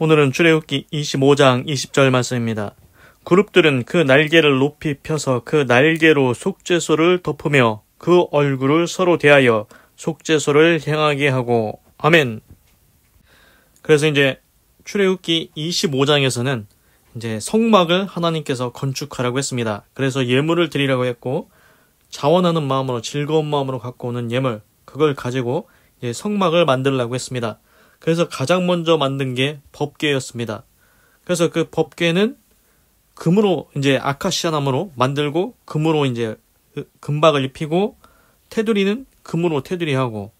오늘은 출애굽기 25장 20절 말씀입니다. 그룹들은 그 날개를 높이 펴서 그 날개로 속죄소를 덮으며 그 얼굴을 서로 대하여 속죄소를 향하게 하고. 아멘. 그래서 이제 출애굽기 25장에서는 이제 성막을 하나님께서 건축하라고 했습니다. 그래서 예물을 드리라고 했고, 자원하는 마음으로 즐거운 마음으로 갖고 오는 예물, 그걸 가지고 이제 성막을 만들라고 했습니다. 그래서 가장 먼저 만든 게 법궤였습니다. 그래서 그 법궤는 금으로 이제 아카시아 나무로 만들고 금으로 이제 금박을 입히고, 테두리는 금으로 테두리하고,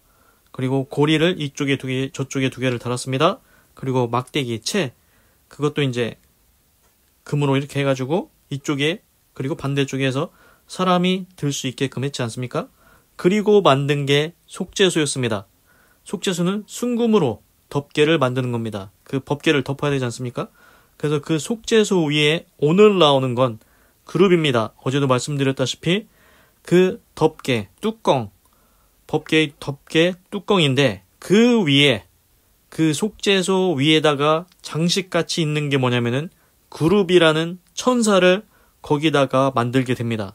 그리고 고리를 이쪽에 2개 저쪽에 2개를 달았습니다. 그리고 막대기 채, 그것도 이제 금으로 이렇게 해가지고 이쪽에 그리고 반대쪽에서 사람이 들 수 있게끔 했지 않습니까? 그리고 만든 게 속죄소였습니다. 속죄소는 순금으로 덮개를 만드는 겁니다. 그 법궤를 덮어야 되지 않습니까? 그래서 그 속죄소 위에 오늘 나오는 건 그룹입니다. 어제도 말씀드렸다시피 그 덮개, 뚜껑, 법궤의 덮개 뚜껑인데, 그 위에 그 속죄소 위에다가 장식같이 있는 게 뭐냐면은 그룹이라는 천사를 거기다가 만들게 됩니다.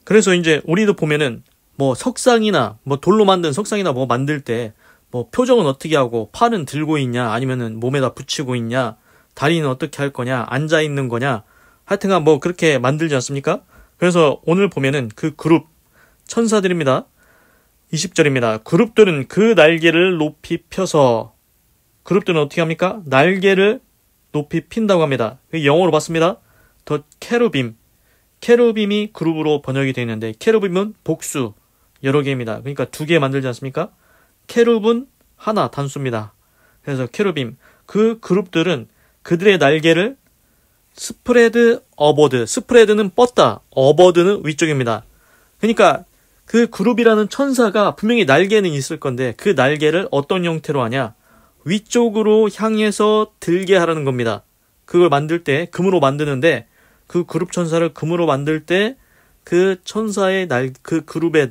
그래서 이제 우리도 보면은 뭐 석상이나 뭐 돌로 만든 석상이나 뭐 만들 때 뭐 표정은 어떻게 하고, 팔은 들고 있냐, 아니면은 몸에다 붙이고 있냐, 다리는 어떻게 할 거냐, 앉아 있는 거냐, 하여튼간 뭐 그렇게 만들지 않습니까? 그래서 오늘 보면은 그 그룹 천사들입니다. 20절입니다. 그룹들은 그 날개를 높이 펴서, 그룹들은 어떻게 합니까? 날개를 높이 핀다고 합니다. 영어로 봤습니다. 더 케루빔. 케루빔이 그룹으로 번역이 되어 있는데, 케루빔은 복수 여러 개입니다. 그러니까 2개 만들지 않습니까? 케룹은 하나, 단수입니다. 그래서 케루빔. 그 그룹들은 그들의 날개를 스프레드 어버드, 스프레드는 뻗다, 어버드는 위쪽입니다. 그러니까 그 그룹이라는 천사가 분명히 날개는 있을 건데, 그 날개를 어떤 형태로 하냐, 위쪽으로 향해서 들게 하라는 겁니다. 그걸 만들 때 금으로 만드는데, 그 그룹 천사를 금으로 만들 때 그 천사의 그 그룹의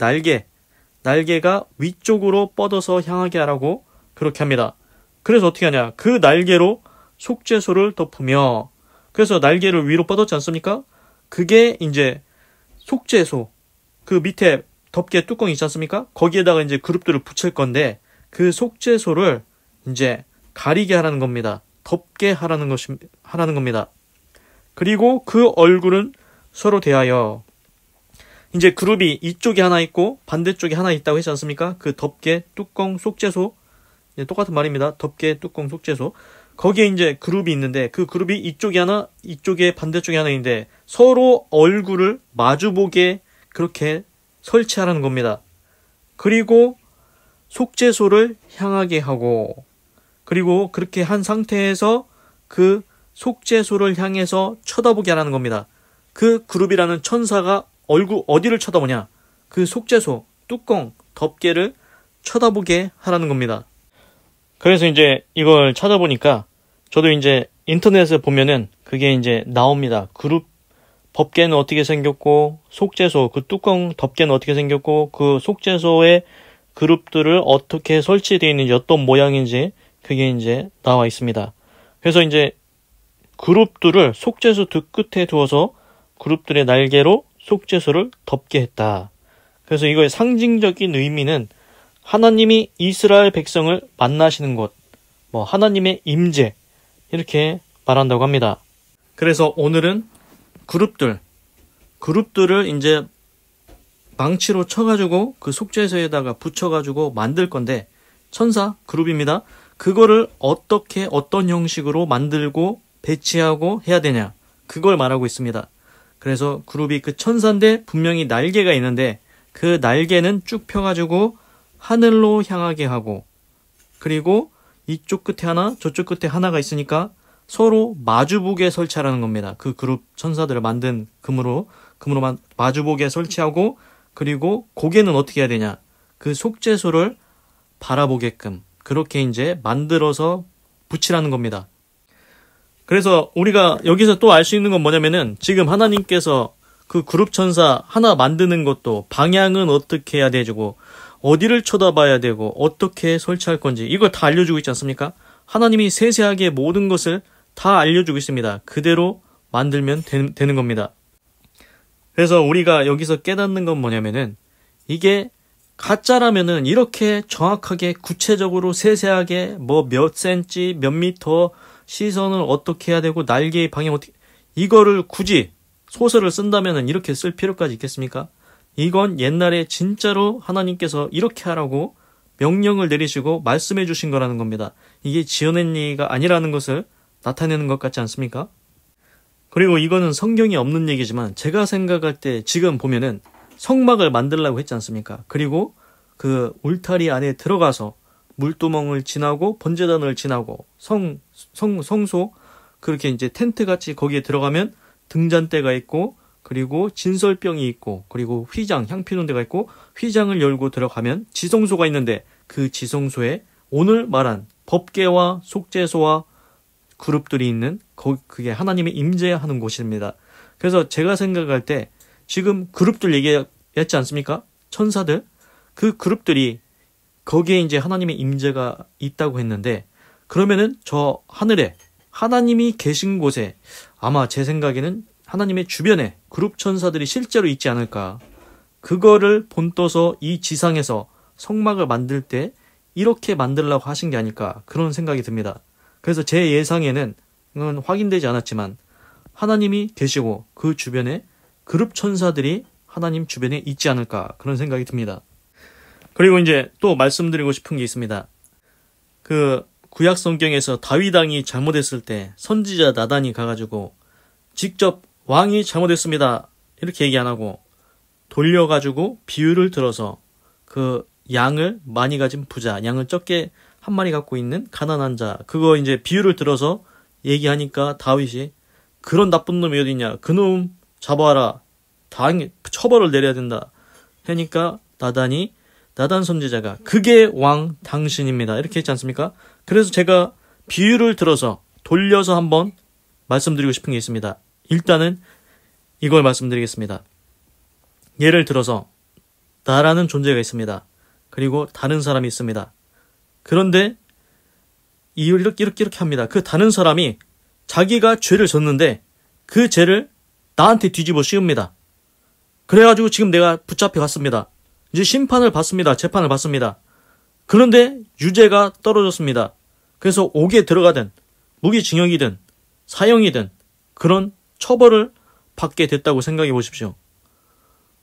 날개가 위쪽으로 뻗어서 향하게 하라고 그렇게 합니다. 그래서 어떻게 하냐, 그 날개로 속죄소를 덮으며, 그래서 날개를 위로 뻗었지 않습니까? 그게 이제 속죄소, 그 밑에 덮개 뚜껑이 있지 않습니까? 거기에다가 이제 그룹들을 붙일 건데, 그 속죄소를 이제 가리게 하라는 겁니다. 덮게 하라는 겁니다. 그리고 그 얼굴은 서로 대하여, 이제 그룹이 이쪽에 하나 있고 반대쪽에 하나 있다고 했지 않습니까? 그 덮개, 뚜껑, 속죄소, 똑같은 말입니다. 덮개, 뚜껑, 속죄소. 거기에 이제 그룹이 있는데, 그 그룹이 이쪽에 하나, 이쪽에 반대쪽에 하나 있는데 서로 얼굴을 마주보게 그렇게 설치하라는 겁니다. 그리고 속죄소를 향하게 하고, 그리고 그렇게 한 상태에서 그 속죄소를 향해서 쳐다보게 하라는 겁니다. 그 그룹이라는 천사가 얼굴 어디를 쳐다보냐? 그 속죄소, 뚜껑, 덮개를 쳐다보게 하라는 겁니다. 그래서 이제 이걸 찾아보니까, 저도 이제 인터넷에 보면은 그게 이제 나옵니다. 그룹 법궤는 어떻게 생겼고, 속죄소, 그 뚜껑 덮개는 어떻게 생겼고, 그 속죄소의 그룹들을 어떻게 설치되어 있는지, 어떤 모양인지 그게 이제 나와 있습니다. 그래서 이제 그룹들을 속죄소 끝에 두어서 그룹들의 날개로 속죄소를 덮게 했다. 그래서 이거의 상징적인 의미는 하나님이 이스라엘 백성을 만나시는 곳, 뭐 하나님의 임재, 이렇게 말한다고 합니다. 그래서 오늘은 그룹들을 이제 망치로 쳐가지고 그 속죄소에다가 붙여가지고 만들 건데, 천사 그룹입니다. 그거를 어떻게, 어떤 형식으로 만들고 배치하고 해야 되냐, 그걸 말하고 있습니다. 그래서 그룹이 그 천사인데 분명히 날개가 있는데, 그 날개는 쭉 펴가지고 하늘로 향하게 하고, 그리고 이쪽 끝에 하나, 저쪽 끝에 하나가 있으니까 서로 마주보게 설치하라는 겁니다. 그 그룹 천사들을 만든 금으로 마주보게 설치하고, 그리고 고개는 어떻게 해야 되냐, 그 속죄소를 바라보게끔 그렇게 이제 만들어서 붙이라는 겁니다. 그래서 우리가 여기서 또 알 수 있는 건 뭐냐면은, 지금 하나님께서 그 그룹 천사 하나 만드는 것도 방향은 어떻게 해야 되고, 어디를 쳐다봐야 되고, 어떻게 설치할 건지, 이걸 다 알려주고 있지 않습니까? 하나님이 세세하게 모든 것을 다 알려주고 있습니다. 그대로 만들면 되는 겁니다. 그래서 우리가 여기서 깨닫는 건 뭐냐면은 이게 가짜라면은 이렇게 정확하게 구체적으로 세세하게 뭐 몇 센치 몇 미터 시선을 어떻게 해야 되고 날개의 방향 어떻게 이거를 굳이 소설을 쓴다면은 이렇게 쓸 필요까지 있겠습니까? 이건 옛날에 진짜로 하나님께서 이렇게 하라고 명령을 내리시고 말씀해 주신 거라는 겁니다. 이게 지어낸 얘기가 아니라는 것을 나타내는 것 같지 않습니까? 그리고 이거는 성경에 없는 얘기지만 제가 생각할 때 지금 보면은 성막을 만들라고 했지 않습니까? 그리고 그 울타리 안에 들어가서 물두멍을 지나고 번제단을 지나고 성소 그렇게 이제 텐트 같이 거기에 들어가면 등잔대가 있고 그리고 진설병이 있고 그리고 휘장 향 피우는 데가 있고 휘장을 열고 들어가면 지성소가 있는데 그 지성소에 오늘 말한 법궤와 속죄소와 그룹들이 있는 그게 하나님의 임재하는 곳입니다. 그래서 제가 생각할 때 지금 그룹들 얘기했지 않습니까? 천사들 그 그룹들이 거기에 이제 하나님의 임재가 있다고 했는데 그러면은 저 하늘에 하나님이 계신 곳에 아마 제 생각에는 하나님의 주변에 그룹 천사들이 실제로 있지 않을까. 그거를 본떠서 이 지상에서 성막을 만들 때 이렇게 만들려고 하신 게 아닐까 그런 생각이 듭니다. 그래서 제 예상에는 이건 확인되지 않았지만 하나님이 계시고 그 주변에 그룹 천사들이 하나님 주변에 있지 않을까 그런 생각이 듭니다. 그리고 이제 또 말씀드리고 싶은 게 있습니다. 그 구약 성경에서 다윗 왕이 잘못했을 때 선지자 나단이 가가지고 직접 왕이 잘못했습니다 이렇게 얘기 안 하고 돌려가지고 비유를 들어서 그 양을 많이 가진 부자, 양을 적게 한 마리 갖고 있는 가난한 자 그거 이제 비유를 들어서 얘기하니까 다윗이 그런 나쁜 놈이 어딨냐 그놈 잡아라 처벌을 내려야 된다 하니까 나단 선지자가 그게 왕 당신입니다 이렇게 했지 않습니까? 그래서 제가 비유를 들어서 돌려서 한번 말씀드리고 싶은 게 있습니다. 일단은 이걸 말씀드리겠습니다. 예를 들어서 나라는 존재가 있습니다. 그리고 다른 사람이 있습니다. 그런데 이렇게 합니다. 그 다른 사람이 자기가 죄를 졌는데 그 죄를 나한테 뒤집어 씌웁니다. 그래가지고 지금 내가 붙잡혀 갔습니다. 이제 심판을 받습니다. 재판을 받습니다. 그런데 유죄가 떨어졌습니다. 그래서 옥에 들어가든 무기징역이든 사형이든 그런 처벌을 받게 됐다고 생각해 보십시오.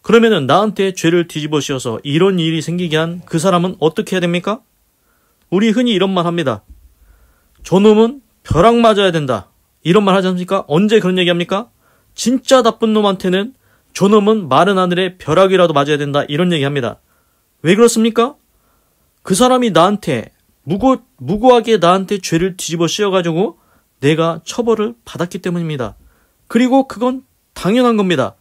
그러면은 나한테 죄를 뒤집어 씌워서 이런 일이 생기게 한 그 사람은 어떻게 해야 됩니까? 우리 흔히 이런 말 합니다. 저놈은 벼락 맞아야 된다. 이런 말 하지 않습니까? 언제 그런 얘기 합니까? 진짜 나쁜 놈한테는 저놈은 마른 하늘에 벼락이라도 맞아야 된다. 이런 얘기 합니다. 왜 그렇습니까? 그 사람이 나한테 무고하게 나한테 죄를 뒤집어 씌워가지고 내가 처벌을 받았기 때문입니다. 그리고 그건 당연한 겁니다.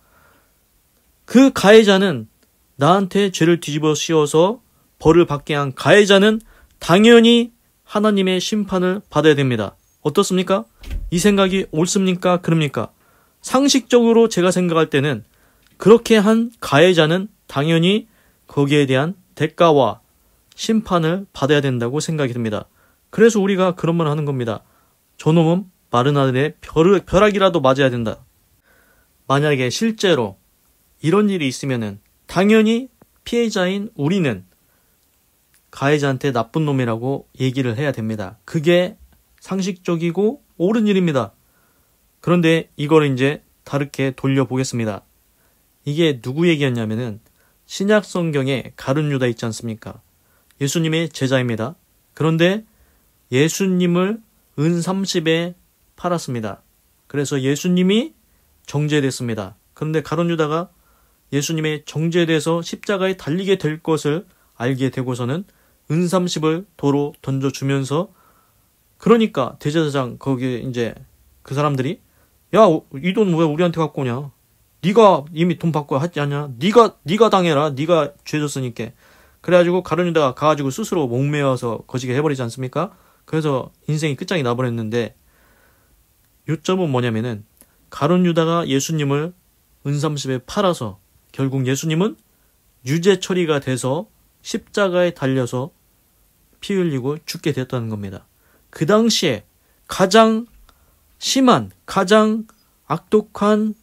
그 가해자는 나한테 죄를 뒤집어 씌워서 벌을 받게 한 가해자는 당연히 하나님의 심판을 받아야 됩니다. 어떻습니까? 이 생각이 옳습니까? 그럽니까? 상식적으로 제가 생각할 때는 그렇게 한 가해자는 당연히 거기에 대한 대가와 심판을 받아야 된다고 생각이 듭니다. 그래서 우리가 그런 말 하는 겁니다. 저놈은 마른 하늘에 벼락이라도 맞아야 된다. 만약에 실제로 이런 일이 있으면은 당연히 피해자인 우리는 가해자한테 나쁜 놈이라고 얘기를 해야 됩니다. 그게 상식적이고 옳은 일입니다. 그런데 이걸 이제 다르게 돌려보겠습니다. 이게 누구 얘기였냐면은 신약 성경에 가룟 유다 있지 않습니까? 예수님의 제자입니다. 그런데 예수님을 은 30에 팔았습니다. 그래서 예수님이 정죄됐습니다. 그런데 가룟 유다가 예수님의 정죄돼서 십자가에 달리게 될 것을 알게 되고서는 은 30을 도로 던져주면서 그러니까 대제사장 거기 이제 그 사람들이 야, 이 돈 왜 우리한테 갖고 오냐? 네가 이미 돈 받고 하지 않냐? 네가 당해라. 네가 죄 졌으니까. 그래가지고 가룟 유다가 가가지고 스스로 목매어서 거지게 해버리지 않습니까? 그래서 인생이 끝장이 나버렸는데 요점은 뭐냐면은 가룟 유다가 예수님을 은 30에 팔아서 결국 예수님은 유죄 처리가 돼서 십자가에 달려서 피 흘리고 죽게 됐다는 겁니다. 그 당시에 가장 심한, 가장 악독한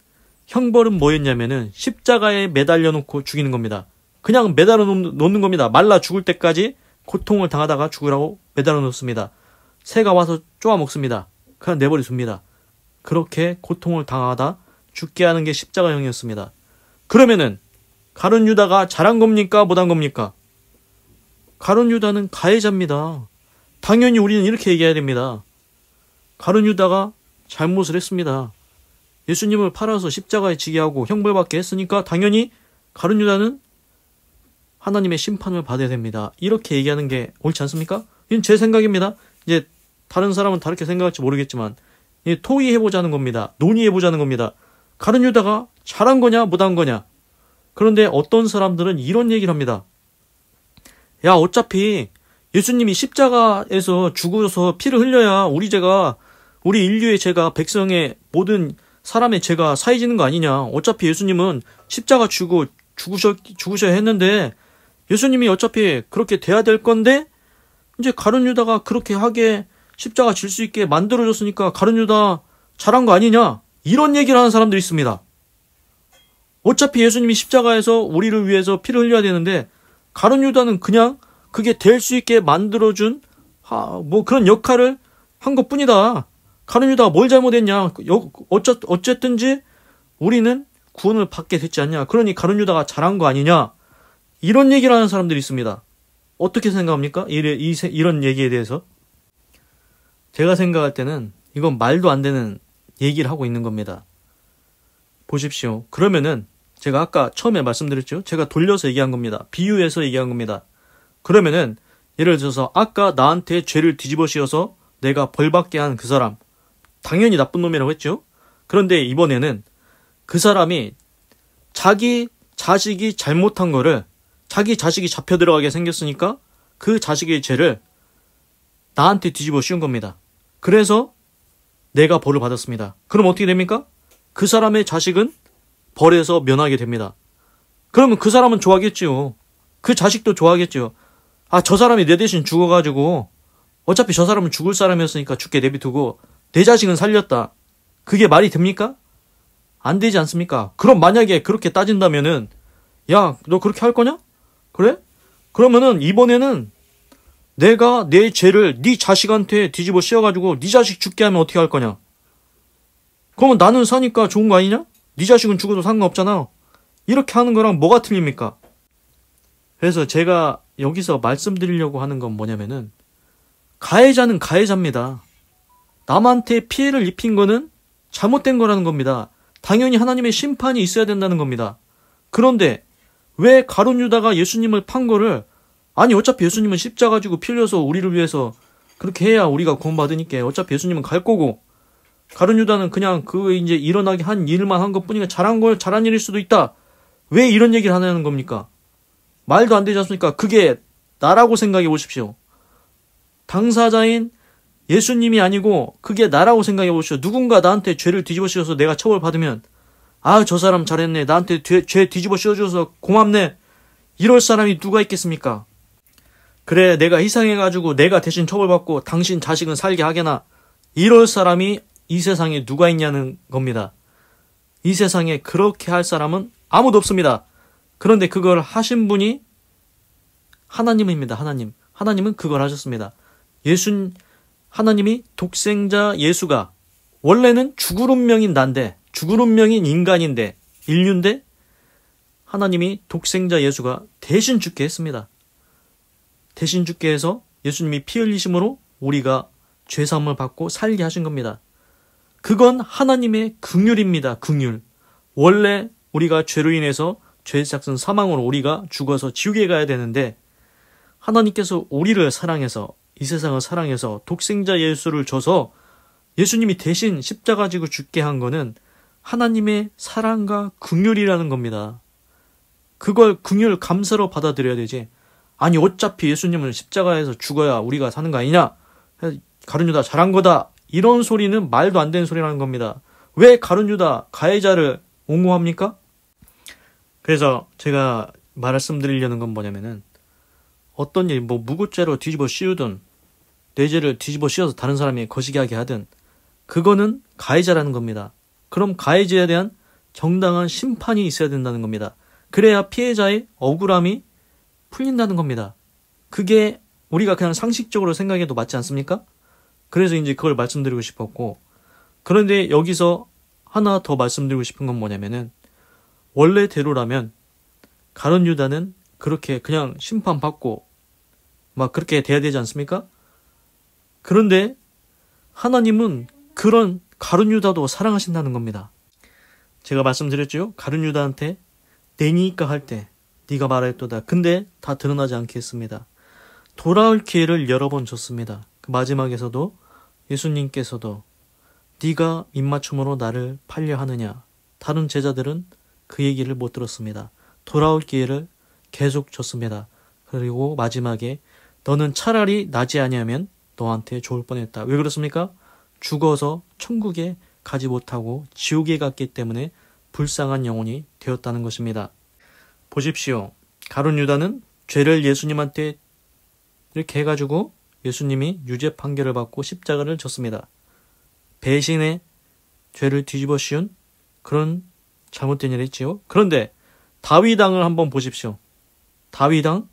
형벌은 뭐였냐면은 십자가에 매달려 놓고 죽이는 겁니다. 그냥 매달아 놓는 겁니다. 말라 죽을 때까지 고통을 당하다가 죽으라고 매달아 놓습니다. 새가 와서 쪼아 먹습니다. 그냥 내버려 둡니다. 그렇게 고통을 당하다 죽게 하는 게 십자가형이었습니다. 그러면은 가룟 유다가 잘한 겁니까? 못한 겁니까? 가룟 유다는 가해자입니다. 당연히 우리는 이렇게 얘기해야 됩니다. 가룟 유다가 잘못을 했습니다. 예수님을 팔아서 십자가에 지게 하고 형벌받게 했으니까 당연히 가룟 유다는 하나님의 심판을 받아야 됩니다. 이렇게 얘기하는 게 옳지 않습니까? 이건 제 생각입니다. 이제 다른 사람은 다르게 생각할지 모르겠지만 토의해보자는 겁니다. 논의해보자는 겁니다. 가룟 유다가 잘한 거냐 못한 거냐. 그런데 어떤 사람들은 이런 얘기를 합니다. 야, 어차피 예수님이 십자가에서 죽어서 피를 흘려야 우리 인류의 죄가, 백성의 모든 사람의 죄가 사해지는 거 아니냐. 어차피 예수님은 십자가 죽으셔야 했는데 예수님이 어차피 그렇게 돼야 될 건데 이제 가룟 유다가 그렇게 하게 십자가 질 수 있게 만들어줬으니까 가룟 유다 잘한 거 아니냐. 이런 얘기를 하는 사람들이 있습니다. 어차피 예수님이 십자가에서 우리를 위해서 피를 흘려야 되는데 가룟 유다는 그냥 그게 될 수 있게 만들어준 그런 역할을 한 것뿐이다. 가룟 유다가 뭘 잘못했냐. 어쨌든지 우리는 구원을 받게 됐지 않냐. 그러니 가룟 유다가 잘한 거 아니냐. 이런 얘기를 하는 사람들이 있습니다. 어떻게 생각합니까? 이런 얘기에 대해서? 제가 생각할 때는 이건 말도 안 되는 얘기를 하고 있는 겁니다. 보십시오. 그러면은 제가 아까 처음에 말씀드렸죠. 제가 돌려서 얘기한 겁니다. 비유해서 얘기한 겁니다. 그러면은 예를 들어서 아까 나한테 죄를 뒤집어 씌워서 내가 벌받게 한 그 사람, 당연히 나쁜 놈이라고 했죠. 그런데 이번에는 그 사람이 자기 자식이 잘못한 거를 자기 자식이 잡혀 들어가게 생겼으니까 그 자식의 죄를 나한테 뒤집어 씌운 겁니다. 그래서 내가 벌을 받았습니다. 그럼 어떻게 됩니까? 그 사람의 자식은 벌에서 면하게 됩니다. 그러면 그 사람은 좋아하겠지요. 그 자식도 좋아하겠지요. 저 사람이 내 대신 죽어가지고 어차피 저 사람은 죽을 사람이었으니까 죽게 내비두고 내 자식은 살렸다. 그게 말이 됩니까? 안 되지 않습니까? 그럼 만약에 그렇게 따진다면은 야, 너 그렇게 할 거냐? 그래? 그러면은 이번에는 내가 내 죄를 네 자식한테 뒤집어 씌워가지고 네 자식 죽게 하면 어떻게 할 거냐? 그러면 나는 사니까 좋은 거 아니냐? 네 자식은 죽어도 상관없잖아. 이렇게 하는 거랑 뭐가 틀립니까? 그래서 제가 여기서 말씀드리려고 하는 건 뭐냐면은 가해자는 가해자입니다. 남한테 피해를 입힌 거는 잘못된 거라는 겁니다. 당연히 하나님의 심판이 있어야 된다는 겁니다. 그런데 왜 가룟 유다가 예수님을 판 거를 어차피 예수님은 십자가 지고 피 흘려서 우리를 위해서 그렇게 해야 우리가 구원받으니까 어차피 예수님은 갈 거고 가룟 유다는 그냥 이제 일어나게 한 일만 한 것뿐이니까 잘한 일일 수도 있다. 왜 이런 얘기를 하냐는 겁니까? 말도 안 되지 않습니까? 그게 나라고 생각해 보십시오. 당사자인 예수님이 아니고 그게 나라고 생각해 보십시오. 누군가 나한테 죄를 뒤집어 씌워서 내가 처벌받으면 저 사람 잘했네. 나한테 죄 뒤집어 씌워줘서 고맙네. 이럴 사람이 누가 있겠습니까? 그래, 내가 희생해가지고 내가 대신 처벌받고 당신 자식은 살게 하게나. 이럴 사람이 이 세상에 누가 있냐는 겁니다. 이 세상에 그렇게 할 사람은 아무도 없습니다. 그런데 그걸 하신 분이 하나님입니다. 하나님은 그걸 하셨습니다. 하나님이 독생자 예수가 원래는 죽을 운명인 난데, 죽을 운명인 인간인데, 인류인데 하나님이 독생자 예수가 대신 죽게 했습니다. 대신 죽게 해서 예수님이 피 흘리심으로 우리가 죄사함을 받고 살게 하신 겁니다. 그건 하나님의 긍휼입니다. 긍휼. 원래 우리가 죄로 인해서 죄의 삭은 사망으로 우리가 죽어서 지옥에 가야 되는데 하나님께서 우리를 사랑해서 이 세상을 사랑해서 독생자 예수를 줘서 예수님이 대신 십자가 지고 죽게 한 거는 하나님의 사랑과 긍휼이라는 겁니다. 그걸 긍휼 감사로 받아들여야 되지. 어차피 예수님은 십자가에서 죽어야 우리가 사는 거 아니냐? 가룟 유다 잘한 거다. 이런 소리는 말도 안 되는 소리라는 겁니다. 왜 가룟 유다 가해자를 옹호합니까? 그래서 제가 말씀드리려는 건 뭐냐면은 어떤 일, 무고죄로 뒤집어 씌우든 내 죄를 뒤집어 씌워서 다른 사람이 거시기 하게 하든 그거는 가해자라는 겁니다. 그럼 가해자에 대한 정당한 심판이 있어야 된다는 겁니다. 그래야 피해자의 억울함이 풀린다는 겁니다. 그게 우리가 그냥 상식적으로 생각해도 맞지 않습니까? 그래서 이제 그걸 말씀드리고 싶었고, 그런데 여기서 하나 더 말씀드리고 싶은 건 뭐냐면은, 원래대로라면 가룟 유다는 그렇게 그냥 심판받고 막 그렇게 돼야 되지 않습니까? 그런데 하나님은 그런 가룟 유다도 사랑하신다는 겁니다. 제가 말씀드렸죠? 가룟 유다한테 내니까 할 때 네가 말하였도다. 근데 다 드러나지 않게 했습니다. 돌아올 기회를 여러 번 줬습니다. 그 마지막에서도 예수님께서도 네가 입맞춤으로 나를 팔려 하느냐. 다른 제자들은 그 얘기를 못 들었습니다. 돌아올 기회를 계속 줬습니다. 그리고 마지막에 너는 차라리 나지 아니하면 너한테 좋을 뻔했다. 왜 그렇습니까? 죽어서 천국에 가지 못하고 지옥에 갔기 때문에 불쌍한 영혼이 되었다는 것입니다. 보십시오. 가룟 유다는 죄를 예수님한테 이렇게 해가지고 예수님이 유죄 판결을 받고 십자가를 졌습니다. 배신의 죄를 뒤집어 씌운 그런 잘못된 일을 했지요. 그런데 다윗 왕을 한번 보십시오. 다윗 왕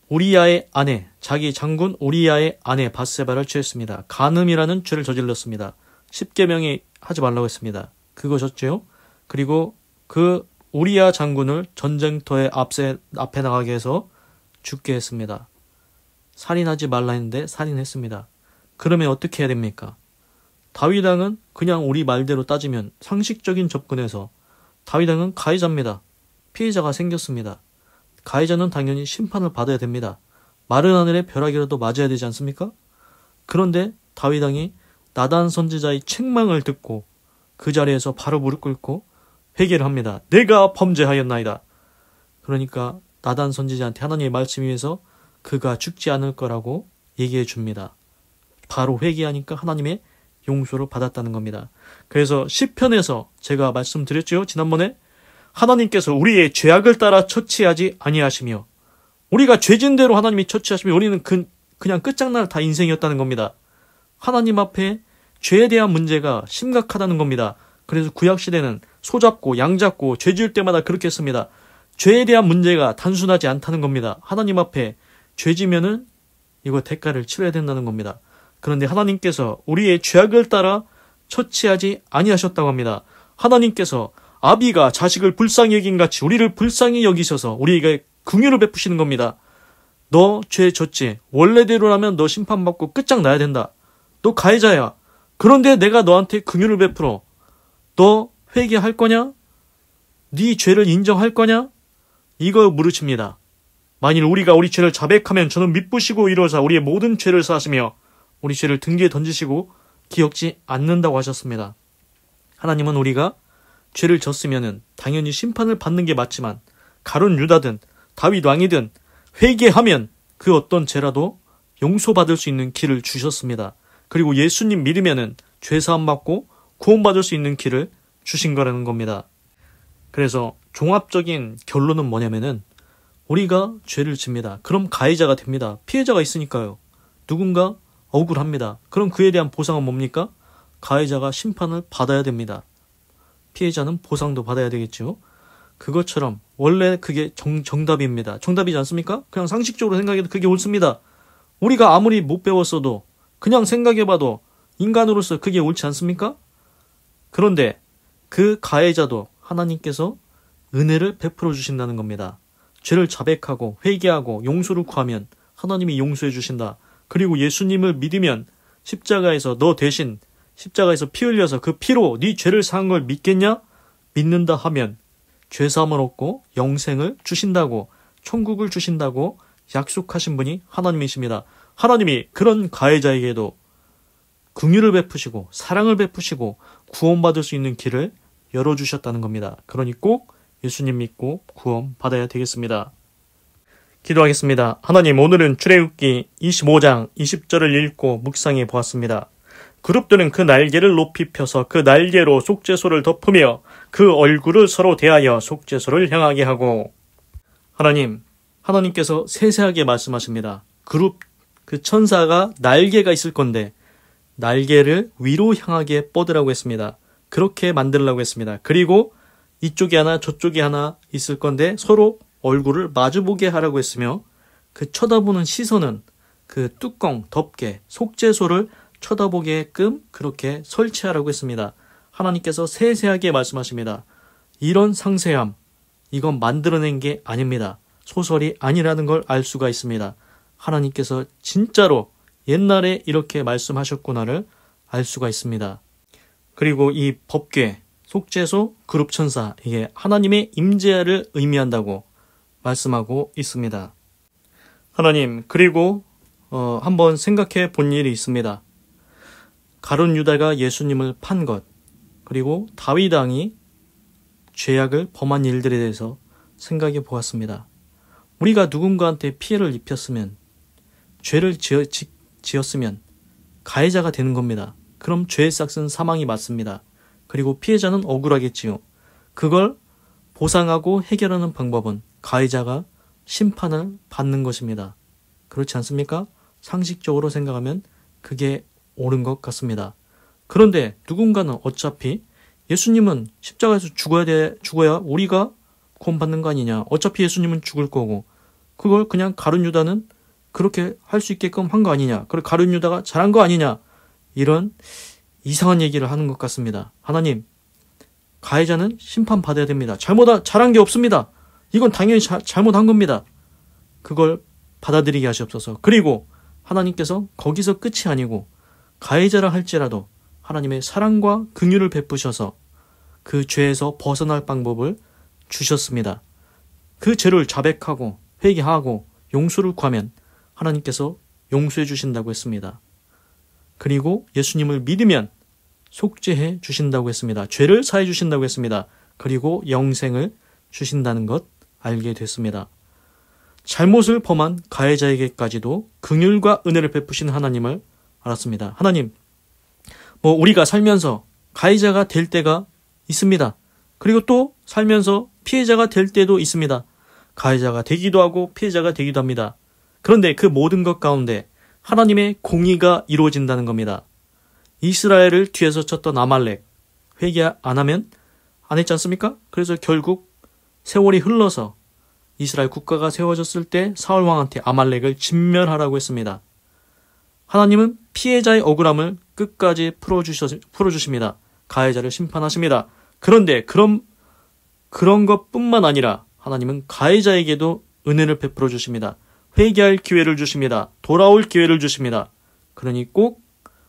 우리야의 아내, 자기 장군 우리야의 아내 밧세바를 취했습니다. 간음이라는 죄를 저질렀습니다. 10계명이 하지 말라고 했습니다. 그거 졌죠. 그리고 그 우리야 장군을 전쟁터에 앞에 나가게 해서 죽게 했습니다. 살인하지 말라 했는데 살인했습니다. 그러면 어떻게 해야 됩니까? 다윗 왕은 그냥 우리 말대로 따지면 상식적인 접근에서 다윗 왕은 가해자입니다. 피해자가 생겼습니다. 가해자는 당연히 심판을 받아야 됩니다. 마른 하늘에 벼락이라도 맞아야 되지 않습니까? 그런데 다윗 왕이 나단 선지자의 책망을 듣고 그 자리에서 바로 무릎 꿇고 회개를 합니다. 내가 범죄하였나이다. 그러니까 나단 선지자한테 하나님의 말씀 위에서 그가 죽지 않을 거라고 얘기해 줍니다. 바로 회개하니까 하나님의 용서를 받았다는 겁니다. 그래서 시편에서 제가 말씀드렸죠. 지난번에 하나님께서 우리의 죄악을 따라 처치하지 아니하시며 우리가 죄진 대로 하나님이 처치하시며 우리는 그냥 끝장날 다 인생이었다는 겁니다. 하나님 앞에 죄에 대한 문제가 심각하다는 겁니다. 그래서 구약시대는 소잡고 양잡고 죄 지을 때마다 그렇게 했습니다. 죄에 대한 문제가 단순하지 않다는 겁니다. 하나님 앞에 죄 지면은 이거 대가를 치러야 된다는 겁니다. 그런데 하나님께서 우리의 죄악을 따라 처치하지 아니하셨다고 합니다. 하나님께서 아비가 자식을 불쌍히 여긴 같이 우리를 불쌍히 여기셔서 우리에게 긍휼을 베푸시는 겁니다. 너 죄 졌지? 원래대로라면 너 심판받고 끝장나야 된다. 너 가해자야. 그런데 내가 너한테 긍휼을 베풀어. 너 회개할 거냐? 네 죄를 인정할 거냐? 이거 물으십니다. 만일 우리가 우리 죄를 자백하면 저는 미쁘시고 이로사 우리의 모든 죄를 사하시며 우리 죄를 등 뒤에 던지시고 기억지 않는다고 하셨습니다. 하나님은 우리가 죄를 졌으면은 당연히 심판을 받는 게 맞지만 가룟 유다든 다윗 왕이든 회개하면 그 어떤 죄라도 용서받을 수 있는 길을 주셨습니다. 그리고 예수님 믿으면은 죄 사함 받고 구원받을 수 있는 길을 주신 거라는 겁니다. 그래서 종합적인 결론은 뭐냐면은 우리가 죄를 집니다. 그럼 가해자가 됩니다. 피해자가 있으니까요. 누군가 억울합니다. 그럼 그에 대한 보상은 뭡니까? 가해자가 심판을 받아야 됩니다. 피해자는 보상도 받아야 되겠죠. 그것처럼 원래 그게 정답입니다. 정답이지 않습니까? 그냥 상식적으로 생각해도 그게 옳습니다. 우리가 아무리 못 배웠어도 그냥 생각해봐도 인간으로서 그게 옳지 않습니까? 그런데 그 가해자도 하나님께서 은혜를 베풀어 주신다는 겁니다. 죄를 자백하고 회개하고 용서를 구하면 하나님이 용서해 주신다. 그리고 예수님을 믿으면 십자가에서 너 대신 십자가에서 피 흘려서 그 피로 네 죄를 사한 걸 믿겠냐? 믿는다 하면 죄사함을 얻고 영생을 주신다고 천국을 주신다고 약속하신 분이 하나님이십니다. 하나님이 그런 가해자에게도 긍휼을 베푸시고 사랑을 베푸시고 구원받을 수 있는 길을 열어주셨다는 겁니다. 그러니 꼭 예수님 믿고 구원 받아야 되겠습니다. 기도하겠습니다. 하나님, 오늘은 출애굽기 25장 20절을 읽고 묵상해 보았습니다. 그룹들은 그 날개를 높이 펴서 그 날개로 속죄소를 덮으며 그 얼굴을 서로 대하여 속죄소를 향하게 하고, 하나님께서 세세하게 말씀하십니다. 그룹 그 천사가 날개가 있을 건데 날개를 위로 향하게 뻗으라고 했습니다. 그렇게 만들려고 했습니다. 그리고 이쪽에 하나 저쪽에 하나 있을 건데 서로 얼굴을 마주보게 하라고 했으며 그 쳐다보는 시선은 그 뚜껑, 덮개, 속죄소를 쳐다보게끔 그렇게 설치하라고 했습니다. 하나님께서 세세하게 말씀하십니다. 이런 상세함, 이건 만들어낸 게 아닙니다. 소설이 아니라는 걸 알 수가 있습니다. 하나님께서 진짜로 옛날에 이렇게 말씀하셨구나를 알 수가 있습니다. 그리고 이 법궤, 속죄소, 그룹천사, 이게 하나님의 임재를 의미한다고 말씀하고 있습니다. 하나님, 그리고 한번 생각해 본 일이 있습니다. 가룟 유다가 예수님을 판 것, 그리고 다윗 왕이 죄악을 범한 일들에 대해서 생각해 보았습니다. 우리가 누군가한테 피해를 입혔으면, 죄를 지었으면 가해자가 되는 겁니다. 그럼 죄의 삭은 사망이 맞습니다. 그리고 피해자는 억울하겠지요. 그걸 보상하고 해결하는 방법은 가해자가 심판을 받는 것입니다. 그렇지 않습니까? 상식적으로 생각하면 그게 옳은 것 같습니다. 그런데 누군가는 어차피 예수님은 십자가에서 죽어야 우리가 구원받는 거 아니냐. 어차피 예수님은 죽을 거고 그걸 그냥 가룟 유다는 그렇게 할 수 있게끔 한 거 아니냐. 그리고 가룟 유다가 잘한 거 아니냐. 이런 이상한 얘기를 하는 것 같습니다. 하나님, 가해자는 심판받아야 됩니다. 잘한 게 없습니다. 이건 당연히 잘못한 겁니다. 그걸 받아들이게 하시옵소서. 그리고 하나님께서 거기서 끝이 아니고 가해자라 할지라도 하나님의 사랑과 긍휼을 베푸셔서 그 죄에서 벗어날 방법을 주셨습니다. 그 죄를 자백하고 회개하고 용서를 구하면 하나님께서 용서해 주신다고 했습니다. 그리고 예수님을 믿으면 속죄해 주신다고 했습니다. 죄를 사해 주신다고 했습니다. 그리고 영생을 주신다는 것 알게 됐습니다. 잘못을 범한 가해자에게까지도 긍휼과 은혜를 베푸시는 하나님을 알았습니다. 하나님, 우리가 살면서 가해자가 될 때가 있습니다. 그리고 또 살면서 피해자가 될 때도 있습니다. 가해자가 되기도 하고 피해자가 되기도 합니다. 그런데 그 모든 것 가운데 하나님의 공의가 이루어진다는 겁니다. 이스라엘을 뒤에서 쳤던 아말렉, 회개 안 하면 안 했지 않습니까? 그래서 결국 세월이 흘러서 이스라엘 국가가 세워졌을 때 사울 왕한테 아말렉을 진멸하라고 했습니다. 하나님은 피해자의 억울함을 끝까지 풀어주십니다. 가해자를 심판하십니다. 그런데 그런 것뿐만 아니라 하나님은 가해자에게도 은혜를 베풀어 주십니다. 회개할 기회를 주십니다. 돌아올 기회를 주십니다. 그러니 꼭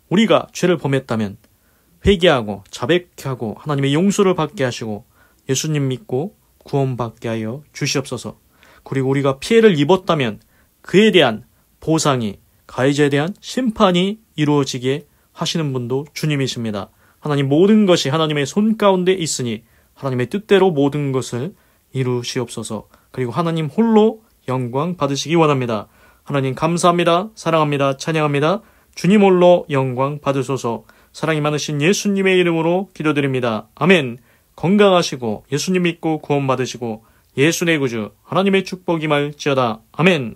우리가 죄를 범했다면 회개하고 자백하고 하나님의 용서를 받게 하시고 예수님 믿고 구원받게 하여 주시옵소서. 그리고 우리가 피해를 입었다면 그에 대한 보상이, 가해자에 대한 심판이 이루어지게 하시는 분도 주님이십니다. 하나님, 모든 것이 하나님의 손 가운데 있으니 하나님의 뜻대로 모든 것을 이루시옵소서. 그리고 하나님 홀로 영광 받으시기 원합니다. 하나님 감사합니다. 사랑합니다. 찬양합니다. 주님 홀로 영광 받으소서. 사랑이 많으신 예수님의 이름으로 기도드립니다. 아멘. 건강하시고 예수님 믿고 구원 받으시고 예수 내 구주 하나님의 축복이 말지어다. 아멘.